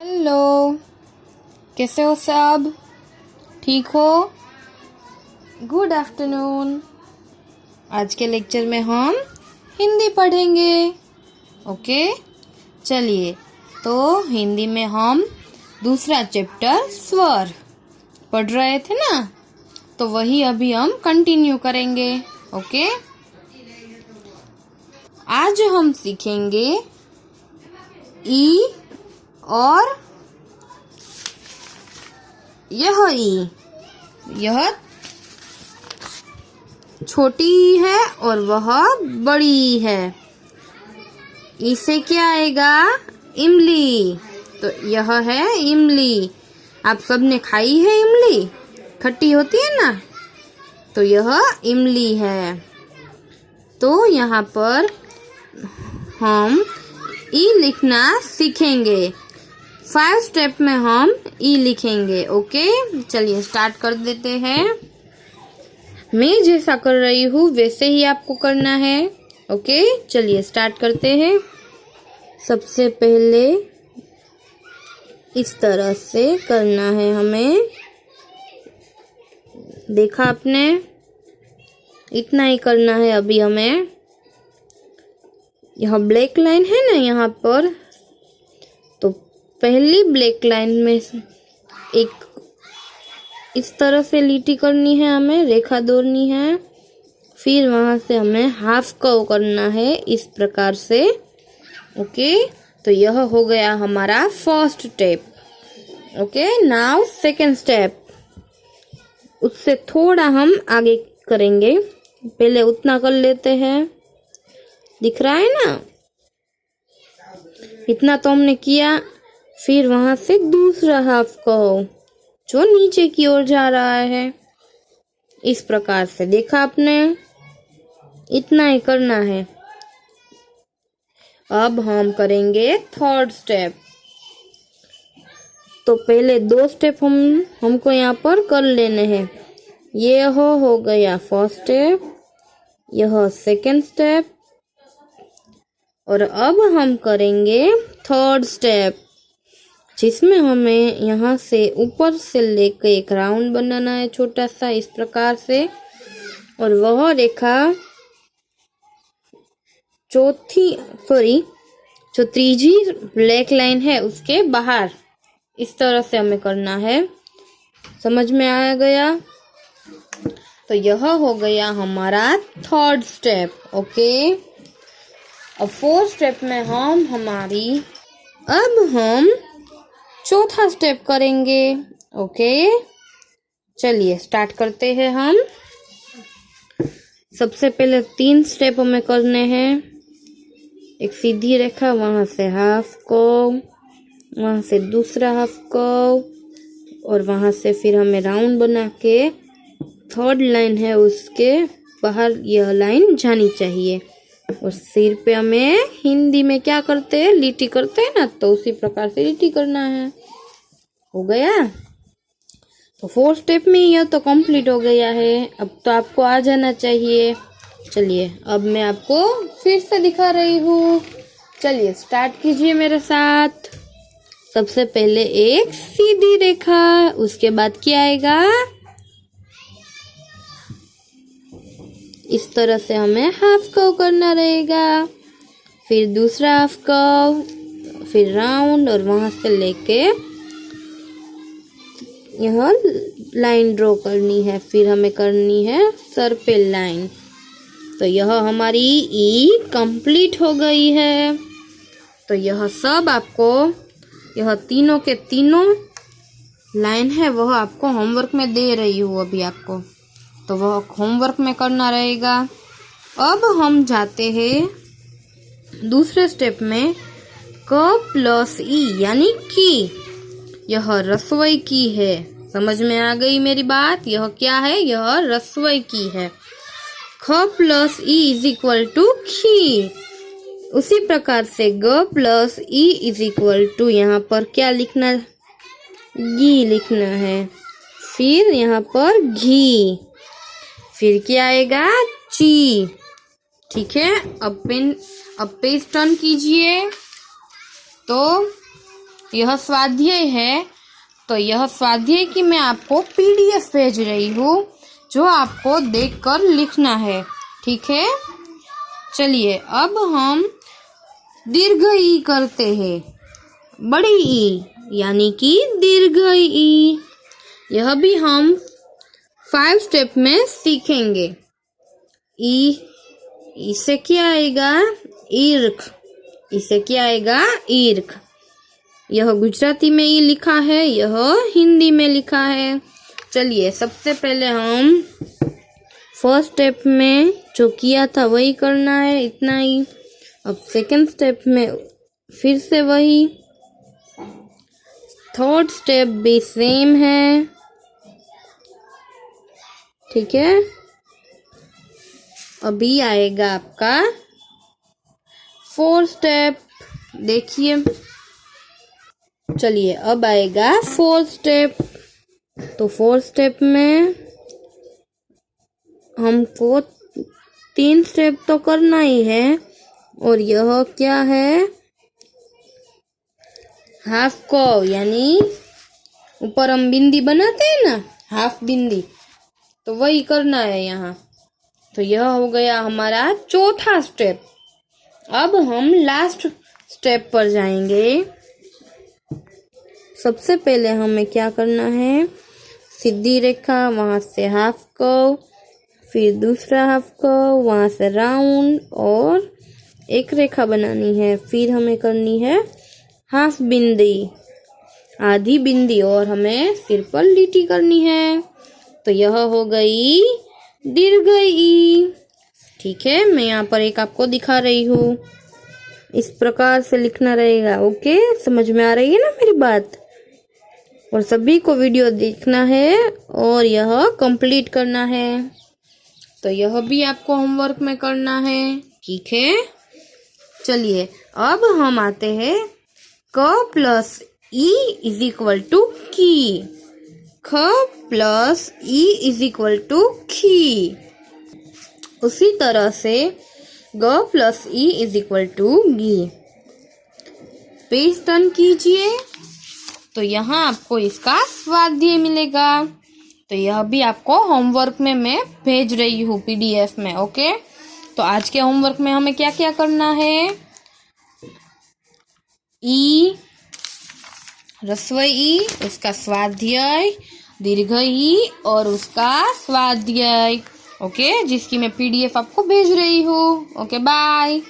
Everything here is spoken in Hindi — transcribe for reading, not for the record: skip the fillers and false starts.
हेलो, कैसे हो सब? ठीक हो? Good afternoon. आज के लेक्चर में हम हिंदी पढ़ेंगे। ओके, चलिए। तो हिंदी में हम दूसरा चैप्टर स्वर पढ़ रहे थे ना, तो वही अभी हम कंटिन्यू करेंगे। ओके, आज हम सीखेंगे ई और यह ई। यह छोटी है और वह बड़ी है। इसे क्या आएगा? इमली। तो यह है इमली। आप सबने खाई है इमली? खट्टी होती है ना, तो यह इमली है। तो यहाँ पर हम ई लिखना सीखेंगे। 5 स्टेप में हम ई लिखेंगे। ओके, चलिए स्टार्ट कर देते हैं। मैं जैसा कर रही हूँ वैसे ही आपको करना है। ओके, चलिए स्टार्ट करते हैं। सबसे पहले इस तरह से करना है हमें। देखा आपने? इतना ही करना है अभी हमें। यह ब्लैक लाइन है ना यहाँ पर, तो पहली ब्लैक लाइन में एक इस तरह से लीटी करनी है, हमें रेखा दौड़नी है। फिर वहां से हमें हाफ कर्व करना है इस प्रकार से। ओके, तो यह हो गया हमारा first step. Okay, now second step. उससे थोड़ा हम आगे करेंगे। पहले उतना कर लेते हैं। दिख रहा है ना? इतना तो हमने किया। फिर वहां से दूसरा हाफ कर्व जो नीचे की ओर जा रहा है, इस प्रकार से। देखा आपने? इतना ही करना है। अब हम करेंगे थर्ड स्टेप। तो पहले 2 स्टेप हमको यहाँ पर कर लेने हैं। ये हो गया फर्स्ट स्टेप, यह सेकंड स्टेप, और अब हम करेंगे थर्ड स्टेप, जिसमें हमें यहाँ से ऊपर से लेकर एक राउंड बनाना है छोटा सा, इस प्रकार से। और वह रेखा जो तीजी ब्लैक लाइन है उसके बाहर, इस तरह से हमें करना है। समझ में आ गया? तो यह हो गया हमारा थर्ड स्टेप। ओके, अब फोर्थ स्टेप में अब हम चौथा स्टेप करेंगे। ओके, चलिए स्टार्ट करते हैं हम। सबसे पहले 3 स्टेप हमें करने हैं। एक सीधी रेखा, वहां से हाफ कर्व, वहां से दूसरा हाफ कर्व, और वहां से फिर हमें राउंड बना के थर्ड लाइन है उसके बाहर यह लाइन जानी चाहिए। और सिर पे हमें हिंदी में क्या करते हैं? लिटी करते हैं ना, तो उसी प्रकार से लिटी करना है। हो गया? तो 4 स्टेप में यह तो कंप्लीट हो गया है। अब तो आपको आ जाना चाहिए। चलिए अब मैं आपको फिर से दिखा रही हूँ। चलिए स्टार्ट कीजिए मेरे साथ। सबसे पहले एक सीधी रेखा, उसके बाद क्या आएगा? इस तरह से हमें हाफ कर्व करना रहेगा। फिर दूसरा हाफ कर्व, फिर राउंड, और वहां से लेके यह लाइन ड्रॉ करनी है। फिर हमें करनी है सर्पिल लाइन। तो यह हमारी ई कंप्लीट हो गई है। तो यह सब आपको, यह तीनों के तीनों लाइन है वह आपको होमवर्क में दे रही हूँ अभी आपको, तो वह होमवर्क में करना रहेगा। अब हम जाते हैं दूसरे स्टेप में। क प्लस ई यानी की। यह रसवई की है। समझ में आ गई मेरी बात? यह क्या है? यह रसवई की है। ख प्लस ई इज इक्वल टू खी। उसी प्रकार से ग प्लस ई इज इक्वल टू, यहाँ पर क्या लिखना? गी लिखना है। फिर यहाँ पर घी, फिर क्या आएगा? ची। ठीक है, अब पेज टर्न कीजिए। तो यह स्वाध्याय है, तो यह स्वाध्याय की मैं आपको PDF भेज रही हूँ, जो आपको देखकर लिखना है। ठीक है, चलिए अब हम दीर्घ ई करते हैं। बड़ी ई यानी कि दीर्घ ई, यह भी हम 5 स्टेप में सीखेंगे। ई से क्या आएगा? ईर्ख। इसे क्या आएगा? ईर्ख। यह गुजराती में ई लिखा है, यह हिंदी में लिखा है। चलिए सबसे पहले हम फर्स्ट स्टेप में जो किया था वही करना है, इतना ही। अब सेकंड स्टेप में फिर से वही। थर्ड स्टेप भी सेम है। ठीक है, अभी आएगा आपका फोर्थ स्टेप। देखिए, चलिए अब आएगा फोर्थ स्टेप। तो फोर्थ स्टेप में हमको 3 स्टेप तो करना ही है, और यह क्या है? हाफ कर्व, यानी ऊपर हम बिंदी बनाते हैं ना, हाफ बिंदी, तो वही करना है यहाँ। तो यह हो गया हमारा चौथा स्टेप। अब हम लास्ट स्टेप पर जाएंगे। सबसे पहले हमें क्या करना है? सीधी रेखा, वहां से हाफ कर्व, फिर दूसरा हाफ कर्व, वहां से राउंड, और एक रेखा बनानी है। फिर हमें करनी है हाफ बिंदी, आधी बिंदी, और हमें सिर पर लिटी करनी है। तो यह हो गई दीर्घ ई। ठीक है, मैं यहाँ पर एक आपको दिखा रही हूँ, इस प्रकार से लिखना रहेगा। ओके, समझ में आ रही है ना मेरी बात? और सभी को वीडियो देखना है और यह कंप्लीट करना है। तो यह भी आपको होमवर्क में करना है। ठीक है, चलिए अब हम आते हैं क प्लस ई इज इक्वल टू की। ख प्लस ई इज इक्वल टू खी। उसी तरह से ग प्लस ई इज इक्वल टू गी। पेज टर्न कीजिए, तो यहाँ आपको इसका स्वाध्याय मिलेगा। तो यह भी आपको होमवर्क में मैं भेज रही हूँ PDF में। ओके, तो आज के होमवर्क में हमें क्या क्या करना है? ई, ह्रस्व ई, उसका स्वाध्याय, दीर्घ ई और उसका स्वाध्याय। ओके, जिसकी मैं PDF आपको भेज रही हूँ। Okay, bye.